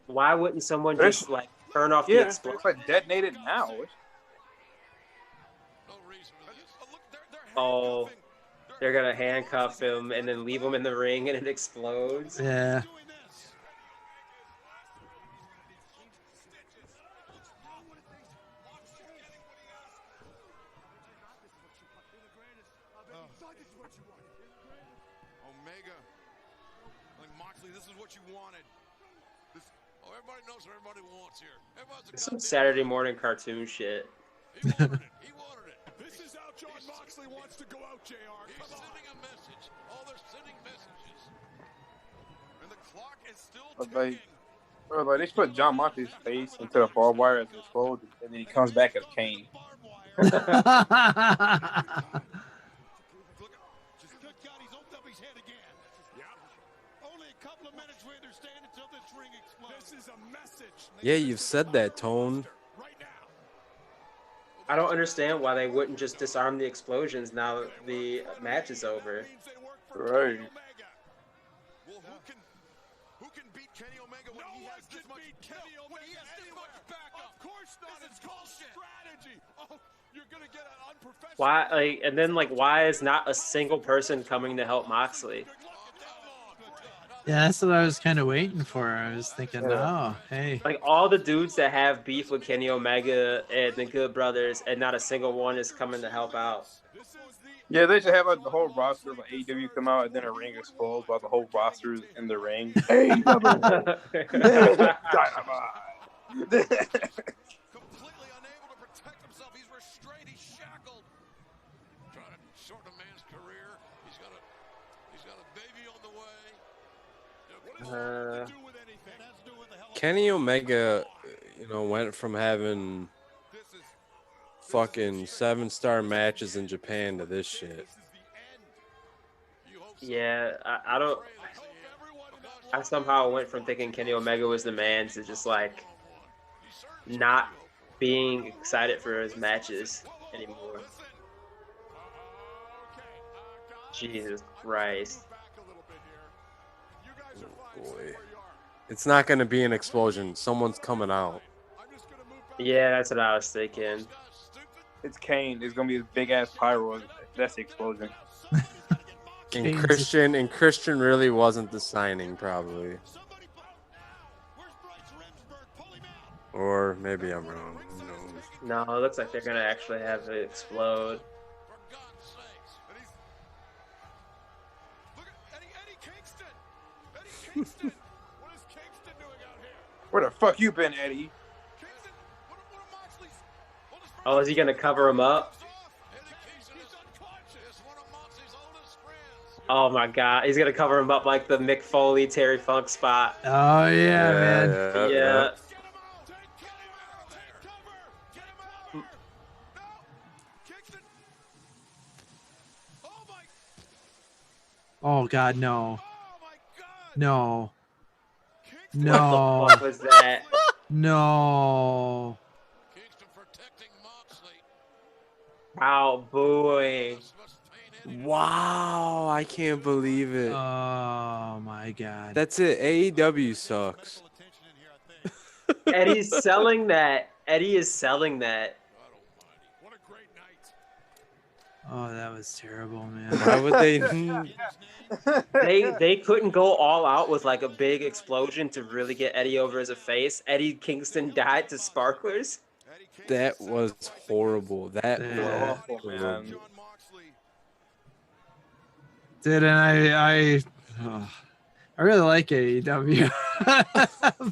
Why wouldn't someone just like turn off the Yeah, it's explosion? like detonated now. No reason for this. Look, they're Oh, they're gonna handcuff him and then leave him in the ring and it explodes. Yeah. doing this. Omega. Like Moxley, this is what you wanted. Everybody knows what everybody wants here. It's some Saturday morning cartoon shit. He wanted it. He wanted it. This is how John Moxley wants to go out, JR. He's sending a message. Oh, they're sending messages. And the clock is still ticking. Like they put John Moxley's face into the barbed wire as it explodes, and then he comes back as Kane. Good God, he's opened up his head again. Only a couple of minutes, we understand, until this ring explodes. This is a message. Yeah, you've said that, Tone. Right now. I don't understand why they wouldn't just disarm the explosions now that the match is over. Right. Well, who can beat Kenny Omega when he has this much Kenny Omega he has this much backup? Of course not. It's called strategy. Oh, you're gonna get an unprofessional. Why, like, and then like, why is not a single person coming to help Moxley? Yeah, that's what I was kind of waiting for. I was thinking, oh, hey. Like all the dudes that have beef with Kenny Omega and the Good Brothers, and not a single one is coming to help out. Yeah, they should have like the whole roster of AEW come out and then a ring explodes while the whole roster is in the ring. AEW Dynamite. Completely unable to Kenny Omega, went from having fucking 7-star matches in Japan to this shit. Yeah, I don't. I somehow went from thinking Kenny Omega was the man to just like not being excited for his matches anymore. Jesus Christ. Oh boy. It's not going to be an explosion. Someone's coming out. Yeah, that's what I was thinking. It's Kane. It's gonna be a big ass pyro. That's the explosion. And Christian really wasn't the signing, probably. Or maybe I'm wrong. Who knows? No, it looks like they're gonna actually have it explode. Where the fuck you been, Eddie? Oh, is he gonna cover him up? Oh my God, he's gonna cover him up like the Mick Foley, Terry Funk spot. Oh yeah, man. Yeah. Oh God, no. No. No. What the fuck was that? No. Wow, booing. Wow, I can't believe it. Oh my God. That's it. AEW sucks. Eddie's selling that. Eddie is selling that. Oh, that was terrible, man. Why would they? They couldn't go all out with like a big explosion to really get Eddie over as a face. Eddie Kingston died to sparklers. That was horrible. That was Awful, horrible. man. Dude, and I really like AEW,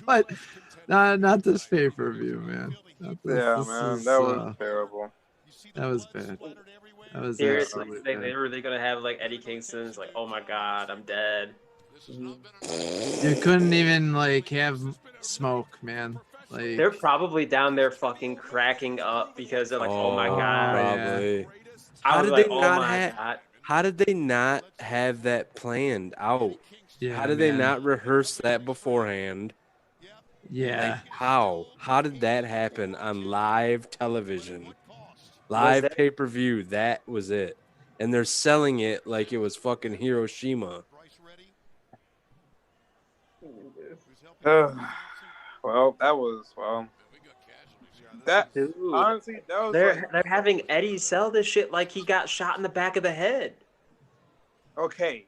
but not this pay-per-view, man. Yeah, man, that was terrible. That was bad. That was Seriously, absolutely they bad. were really gonna have like Eddie Kingston's like, oh my God, I'm dead. You couldn't even like have smoke, man. Like They're probably down there fucking cracking up because they're like, oh my God. Probably. I was like, oh my God. How did they not have that planned out? Yeah, how did they man. not rehearse that beforehand? Yeah. Like, how? How did that happen on live television? Live pay-per-view. That was it. And they're selling it like it was fucking Hiroshima. Well, that Dude, honestly, that was they're having Eddie sell this shit like he got shot in the back of the head. Okay.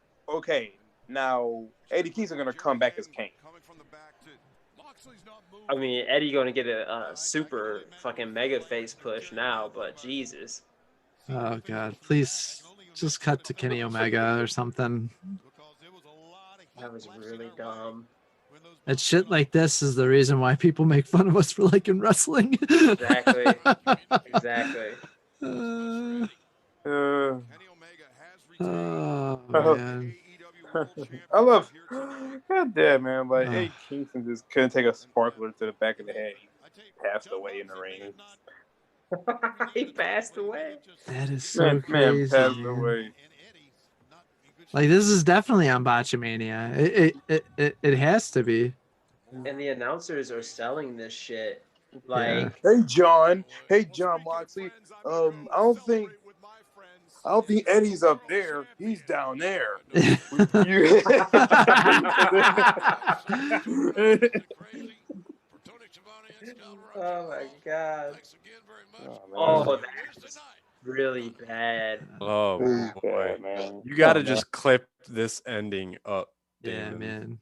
Now Eddie Kingston gonna come back as Kane. I mean, Eddie gonna get a super fucking mega face push now, but Jesus. Oh God, please just cut to Kenny Omega or something. That was really dumb. And shit like this is the reason why people make fun of us for liking wrestling. Exactly. Exactly. Oh man. I love. God damn, man! Like Eddie Kingston just couldn't take a sparkler to the back of the head. He passed away in the ring. He passed away. That is so crazy. Man passed away. Like this is definitely on Botchamania. It has to be. And the announcers are selling this shit. Like, Hey John Moxley. I don't think Eddie's up there. He's down there. oh my God. Oh, that's really bad. Oh boy, man. You got to just clip this ending up. Yeah, Damon. man.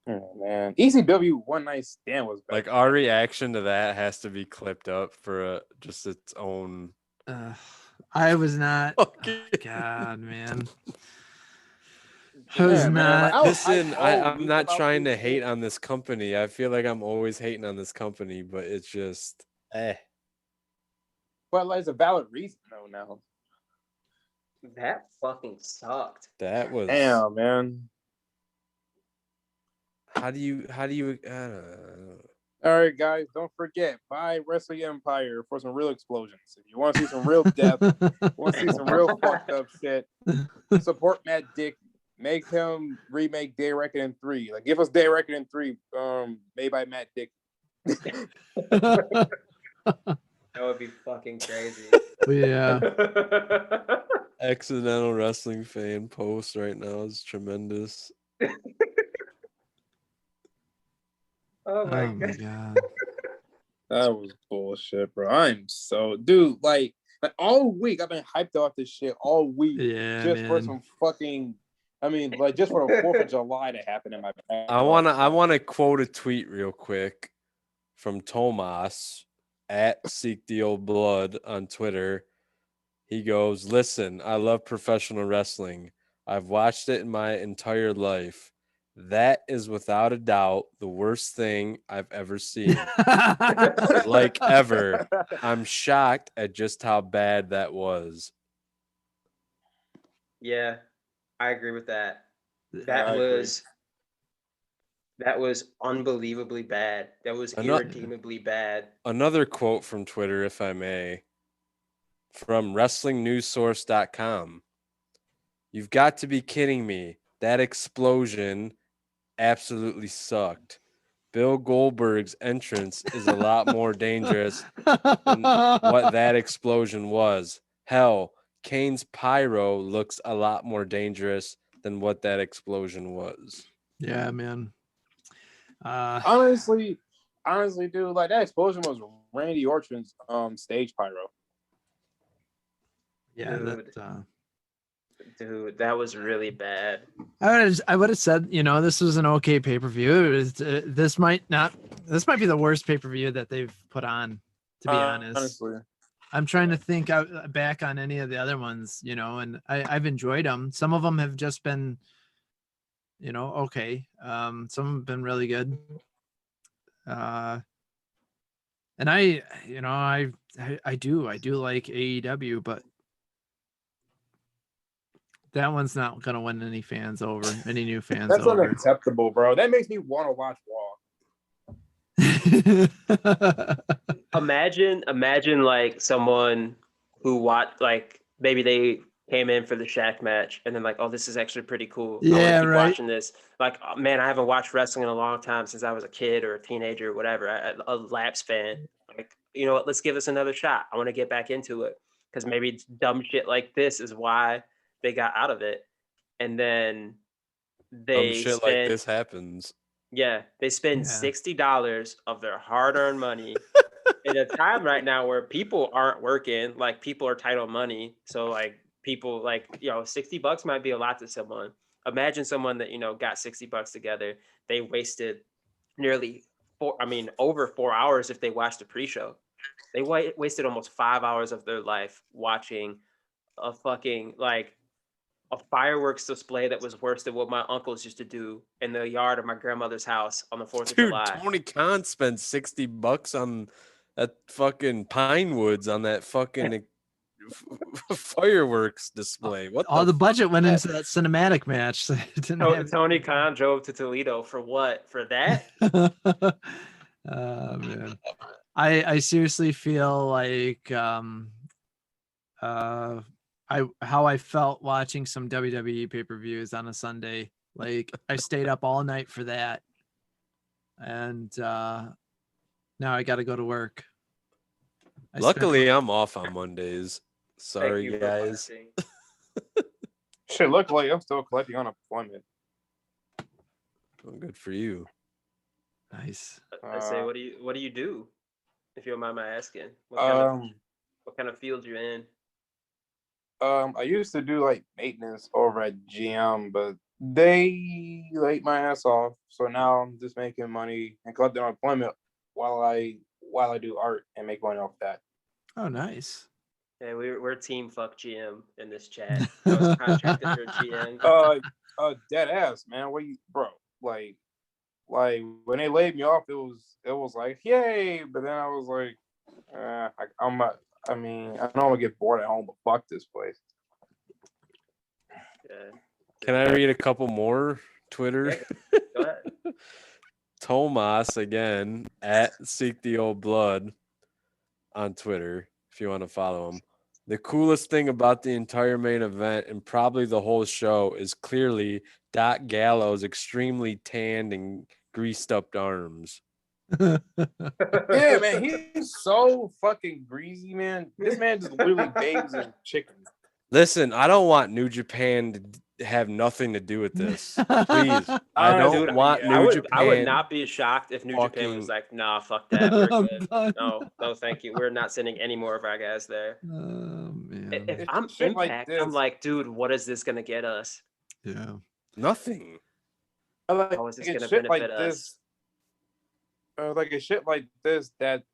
Oh man, ECW One Night Stand was back. Like our reaction to that has to be clipped up for just its own. I was not. Okay. Oh, God, man. I was not. Listen, I'm not trying to hate on this company. I feel like I'm always hating on this company, but it's just But like, it's a valid reason though. Now that fucking sucked. That was damn, man. How do you? All right, guys, don't forget, buy Wrestling Empire for some real explosions. If you want to see some real death, want to see some real fucked up shit, support Matt Dick. Make him remake Day Reckoning 3. Like, give us Day Reckoning 3, made by Matt Dick. That would be fucking crazy. Yeah. Accidental wrestling fan post right now is tremendous. Oh my Oh my god. god. That was bullshit, bro. I'm so dude, like all week I've been hyped off this shit all week. Yeah, just for man. some fucking like just for the 4th of July to happen in my I wanna quote a tweet real quick from Tomas at Seek the Old Blood on Twitter. He goes, "Listen, I love professional wrestling. I've watched it in my entire life. That is without a doubt the worst thing I've ever seen. Like ever. I'm shocked at just how bad that was." Yeah, I agree with that. I agree. That was unbelievably bad. That was irredeemably bad. Another quote from Twitter, if I may, from WrestlingNewsSource.com. "You've got to be kidding me. That explosion absolutely sucked. Bill Goldberg's entrance is a lot more dangerous than what that explosion was. Hell, Kane's pyro looks a lot more dangerous than what that explosion was." Yeah, man. Honestly, dude, like that explosion was Randy Orton's stage pyro. Yeah, Dude, that was really bad. I would have said, this was an okay pay-per-view. This might be the worst pay-per-view that they've put on, to be honest. Honestly. I'm trying to think back on any of the other ones, and I've enjoyed them. Some of them have just been, okay. Some have been really good. And I do like AEW, but that one's not gonna win any fans over, any new fans. That's unacceptable, bro. That makes me want to watch Raw. Imagine like someone who watched, like maybe they came in for the Shaq match and then like, oh, this is actually pretty cool. I want Yeah, to keep right. watching this. Like, oh, man, I haven't watched wrestling in a long time since I was a kid or a teenager or whatever. A lapsed fan. Like, you know what? Let's give this another shot. I want to get back into it because maybe dumb shit like this is why they got out of it. And then they shit like this happens. Yeah, they spend $60 of their hard-earned money in a time right now where people aren't working, like people are tight on money. So like people like, $60 might be a lot to someone. Imagine someone that, got $60 together. They wasted nearly over 4 hours if they watched the pre-show. They wasted almost 5 hours of their life watching a fucking like a fireworks display that was worse than what my uncles used to do in the yard of my grandmother's house on the 4th of July. Tony Khan spent $60 on that fucking pine woods on that fucking fireworks display. What all the budget went into that cinematic match. Tony Khan drove to Toledo for what? For that? Man. I seriously feel like how I felt watching some WWE pay-per-views on a Sunday. Like I stayed up all night for that. And now I got to go to work. Luckily, I'm off on Mondays. Sorry, guys. Shit, luckily I'm still collecting unemployment. Well, good for you. Nice. I say, what do you do? If you don't mind my asking, what kind of field you're in? I used to do like maintenance over at GM, but they laid my ass off. So now I'm just making money and collecting unemployment while I do art and make money off that. Oh, nice. Yeah, we're team fuck GM in this chat. I was contracted for GM. Dead ass, man. Bro? Like when they laid me off, it was like yay, but then I was like, I'm not. I mean, I know I'm gonna get bored at home, but fuck this place. Yeah. Can I read a couple more Twitter? Yeah, go ahead. Tomas again at Seek the Old Blood on Twitter if you want to follow him. The coolest thing about the entire main event and probably the whole show is clearly Doc Gallows' extremely tanned and greased up arms. Yeah, man, he's so fucking greasy, man. This man just literally bathes in chicken. Listen, I don't want New Japan to have nothing to do with this. Please. I don't want yeah. New I would Japan. not be shocked if New Japan fucking- was like, nah, fuck that. We're I'm good. done. No, thank you. We're not sending any more of our guys there. Oh man. If It's I'm shit like Impact, this. I'm like, dude, what is this gonna get us? Yeah. Nothing. Like, How is this it's gonna shit like benefit this. us? Like a shit like this that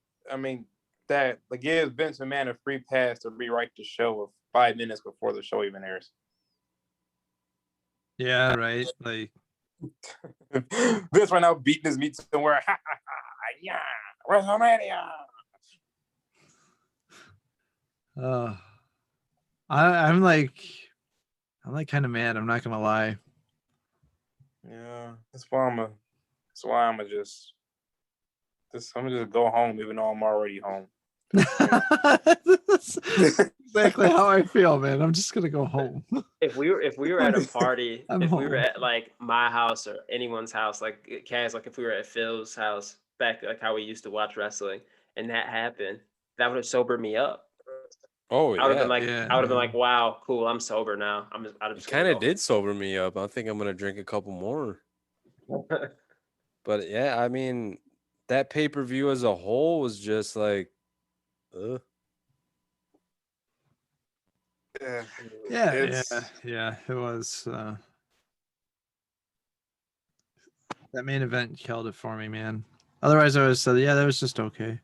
that like gives Vince McMahon a free pass to rewrite the show of 5 minutes before the show even airs. Yeah, right. Like Vince right now beating his meat somewhere. Yeah, WrestleMania. I'm like kind of mad. I'm not gonna lie. Yeah, that's why I'm gonna just go home, even though I'm already home. That's exactly how I feel, man. I'm just gonna go home. If we were at a party, I'm if we were home. at like my house or anyone's house, like Kaz, like if we were at Phil's house back, like how we used to watch wrestling, and that happened, that would have sobered me up. Oh, I would have been yeah. like, Yeah, I would have been man. like, wow, cool, I'm sober now. I'd It kind of did sober me up. I think I'm going to drink a couple more. But yeah, I mean, that pay-per-view as a whole was just like, Yeah, Yeah, it was that main event killed it for me, man. Otherwise I would have said, yeah, that was just okay.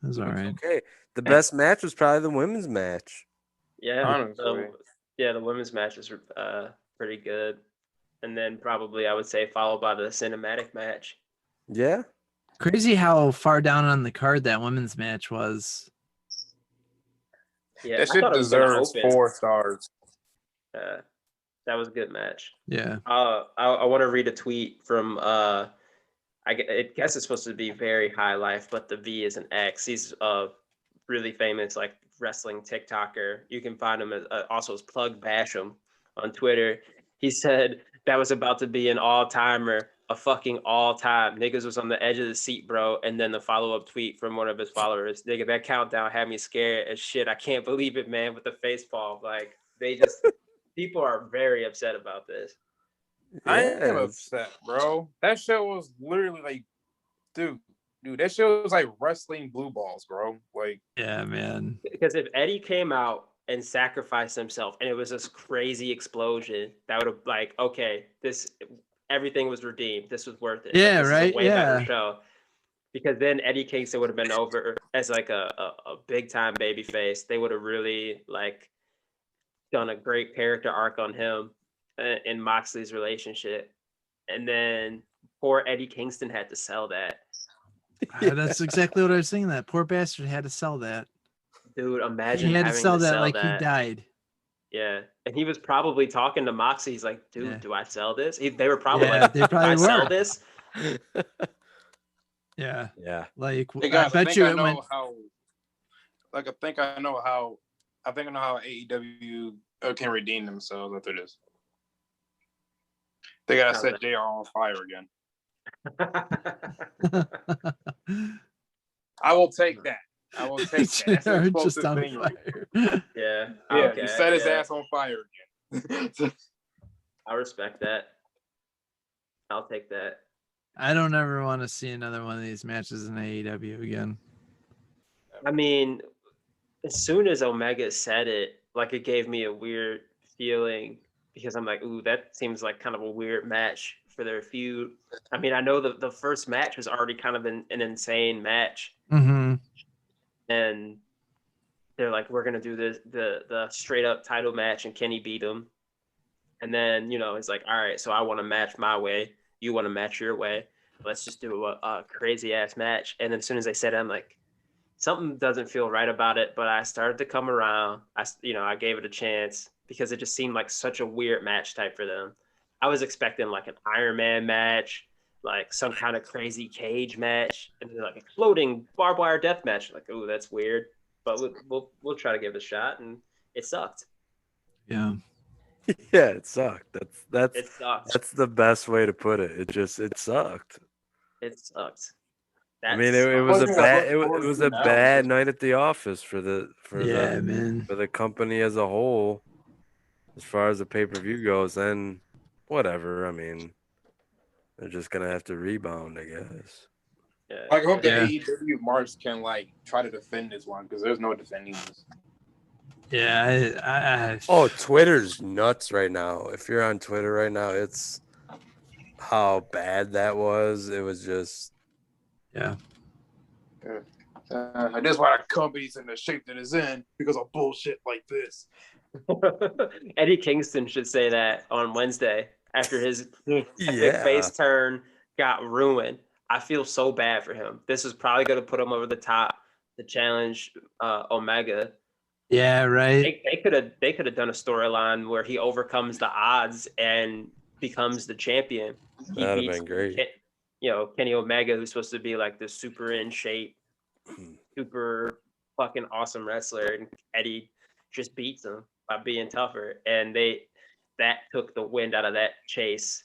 It was all right. okay. The best match was probably the women's match. Yeah, honestly. the women's matches were pretty good, and then probably I would say followed by the cinematic match. Yeah. Crazy how far down on the card that women's match was. Yeah, That I shit thought it was gonna deserves open. 4 stars. That was a good match. Yeah. I want to read a tweet from I guess it's supposed to be very high life, but the V is an X. He's a really famous like wrestling TikToker. You can find him as also as Plug Basham on Twitter. He said that was about to be an all-timer, a fucking all-time. Niggas was on the edge of the seat, bro. And then the follow-up tweet from one of his followers, nigga, that countdown had me scared as shit. I can't believe it, man, with the face palm. Like they just people are very upset about this. I am Yes. upset, bro. That show was literally like, dude, that show was like wrestling blue balls, bro. Like, Yeah, man. Because if Eddie came out and sacrificed himself and it was this crazy explosion, that would have like, okay, everything was redeemed. This was worth it. Yeah, This is right? a way better Yeah. show. Because then Eddie Kingston would have been over as like a big time baby face. They would have really like done a great character arc on him in Moxley's relationship. And then poor Eddie Kingston had to sell that. That's exactly what I was thinking. That poor bastard had to sell that. Dude, imagine He had to having sell to that sell like that. he died. Yeah, and he was probably talking to Moxley. He's like, "Dude, Yeah. do I sell this?" They were probably Yeah, like, they probably "I sell were. this." Yeah. Yeah. Like hey guys, I bet you I it know went. how. Like, I think I know how AEW can redeem themselves after this. They gotta set JR on fire again. I will take that. I will take that. That's the They're closest just on thing. fire. Yeah, Yeah, okay, just set his yeah. ass on fire again. I respect that. I'll take that. I don't ever want to see another one of these matches in AEW again. I mean, as soon as Omega said it, like it gave me a weird feeling because I'm like, ooh, that seems like kind of a weird match for their feud. I mean, I know the first match was already kind of an insane match. Mm-hmm. And they're like, we're gonna do the straight up title match, and Kenny beat him. And then it's like, all right, so I want to match my way, you want to match your way. Let's just do a crazy ass match. And then as soon as they said it, I'm like, something doesn't feel right about it. But I started to come around. I gave it a chance because it just seemed like such a weird match type for them. I was expecting like an Iron Man match, like some kind of crazy cage match, and then like exploding barbed wire death match. Like, oh, that's weird, but we'll try to give it a shot, and it sucked. Yeah. Yeah, it sucked. It sucked. That's the best way to put it. It sucked. It sucked. I That mean, it sucked. was Only a thing I look bad forward was to a now is bad just night at the office for Yeah, man. the company as a whole, as far as the pay-per-view goes. And whatever. I mean, they're just gonna have to rebound, I guess. Yeah. like I hope the Yeah. AEW marks can like try to defend this one because there's no defending this. Yeah. Oh, Twitter's nuts right now. If you're on Twitter right now, it's how bad that was. It was just Yeah. That's why the company's in the shape that it's in because of bullshit like this. Eddie Kingston should say that on Wednesday after his epic yeah. face turn got ruined. I feel so bad for him. This is probably going to put him over the top to challenge Omega. Yeah, right. They could have done a storyline where he overcomes the odds and becomes the champion. He That'd have beats been great. Kenny Omega, who's supposed to be like this super in shape, super fucking awesome wrestler, and Eddie just beats him by being tougher. And that took the wind out of that chase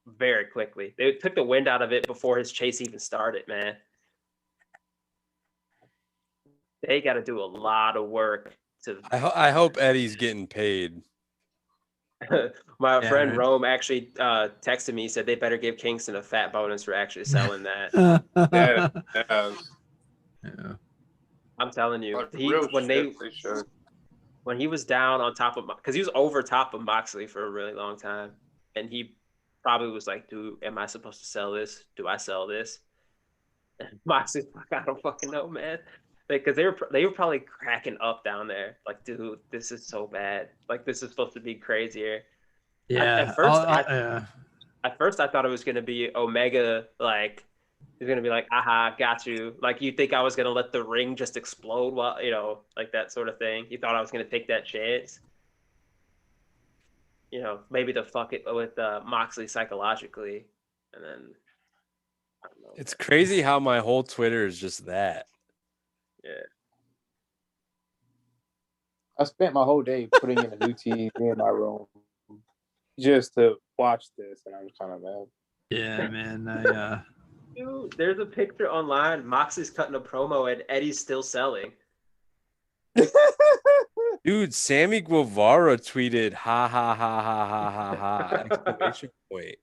very quickly. They took the wind out of it before his chase even started, man. They got to do a lot of work to. I hope Eddie's getting paid. My Yeah, friend right. Rome actually texted me, said they better give Kingston a fat bonus for actually selling that. Yeah, Yeah. I'm telling you, like real when shit, they should. when he was down on top of, because he was over top of Moxley for a really long time, and he probably was like, "Dude, am I supposed to sell this? Do I sell this?" And Moxley's like, "I don't fucking know, man." Because they were probably cracking up down there, like, "Dude, this is so bad. Like, this is supposed to be crazier." Yeah. At first, I thought it was gonna be Omega, like he's gonna be like, "Aha, got you." Like, you think I was gonna let the ring just explode while like that sort of thing. You thought I was gonna take that chance. Maybe to fuck it with Moxley psychologically, and then I don't know. It's crazy how my whole Twitter is just that. Yeah. I spent my whole day putting in a new TV in my room just to watch this, and I'm kind of mad. Yeah, man. Dude, there's a picture online. Moxley's cutting a promo, and Eddie's still selling. Dude, Sammy Guevara tweeted ha ha ha ha ha ha ha exclamation point.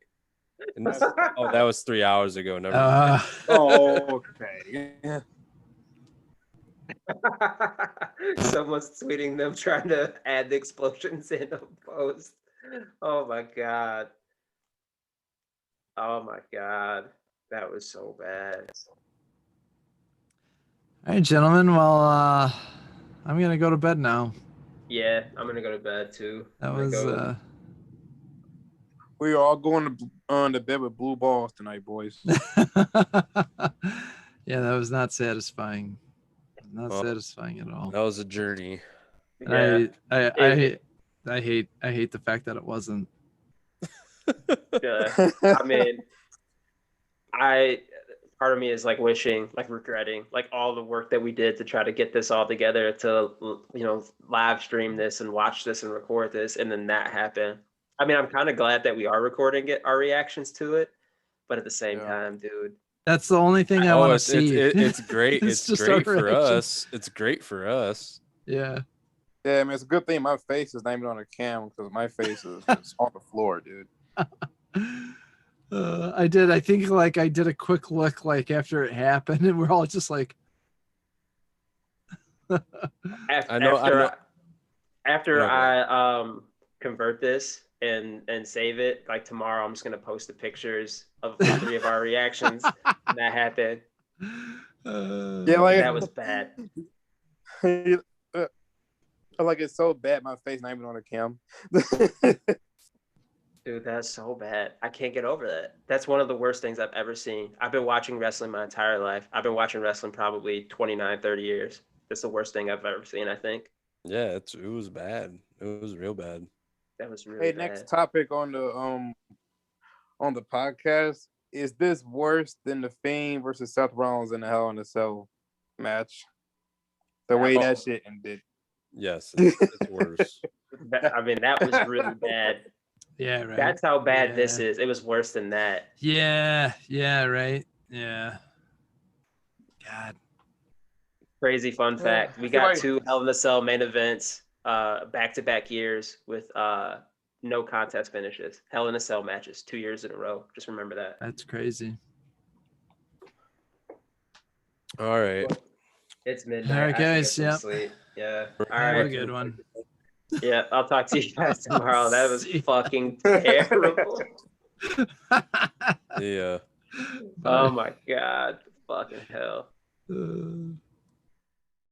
And that was 3 hours ago. Never mind. Oh, okay. Someone's tweeting them trying to add the explosions in a post. Oh my god. Oh my god. That was so bad. All right, gentlemen. Well, I'm gonna go to bed now. Yeah, I'm gonna go to bed too. That was We are all going to bed with blue balls tonight, boys. yeah, that was not satisfying. Not satisfying at all. That was a journey. And Yeah. I hate the fact that it wasn't. Yeah. I mean, part of me is like wishing, like regretting, like all the work that we did to try to get this all together to, live stream this and watch this and record this, and then that happened. I mean, I'm kind of glad that we are recording our reactions to it, but at the same time, dude. That's the only thing I want to see. It's great. It's it's just great our for reaction. us. It's great for us. Yeah. Yeah, I mean, it's a good thing my face is not even on a cam because my face is on the floor, dude. I did. I think I did a quick look after it happened, and we're all just like. After I convert this and save it, like tomorrow, I'm just gonna post the pictures of the 3 of our reactions. That happened. Yeah, like that was bad. Like it's so bad, my face not even on a cam. Dude, that's so bad. I can't get over that. That's one of the worst things I've ever seen. I've been watching wrestling my entire life. I've been watching wrestling probably 29, 30 years. That's the worst thing I've ever seen, I think. Yeah, it was bad. It was real bad. That was really Hey, bad. next topic on the podcast. Is this worse than the Fiend versus Seth Rollins in the Hell in a Cell match? The way that shit ended. Yes, it's worse. I mean, that was really bad. Yeah, right. That's how bad Yeah. this is. It was worse than that. Yeah, right. Yeah. God. Crazy fun fact. We got 2 Hell in a Cell main events back-to-back years with no contest finishes. Hell in a Cell matches 2 years in a row. Just remember that. That's crazy. All right. It's midnight. All right, guys. I Yep. some sleep. Yeah. All Have right. a good one. Yeah, I'll talk to you guys tomorrow. That was See. fucking terrible. Yeah. Oh my god. Fucking hell.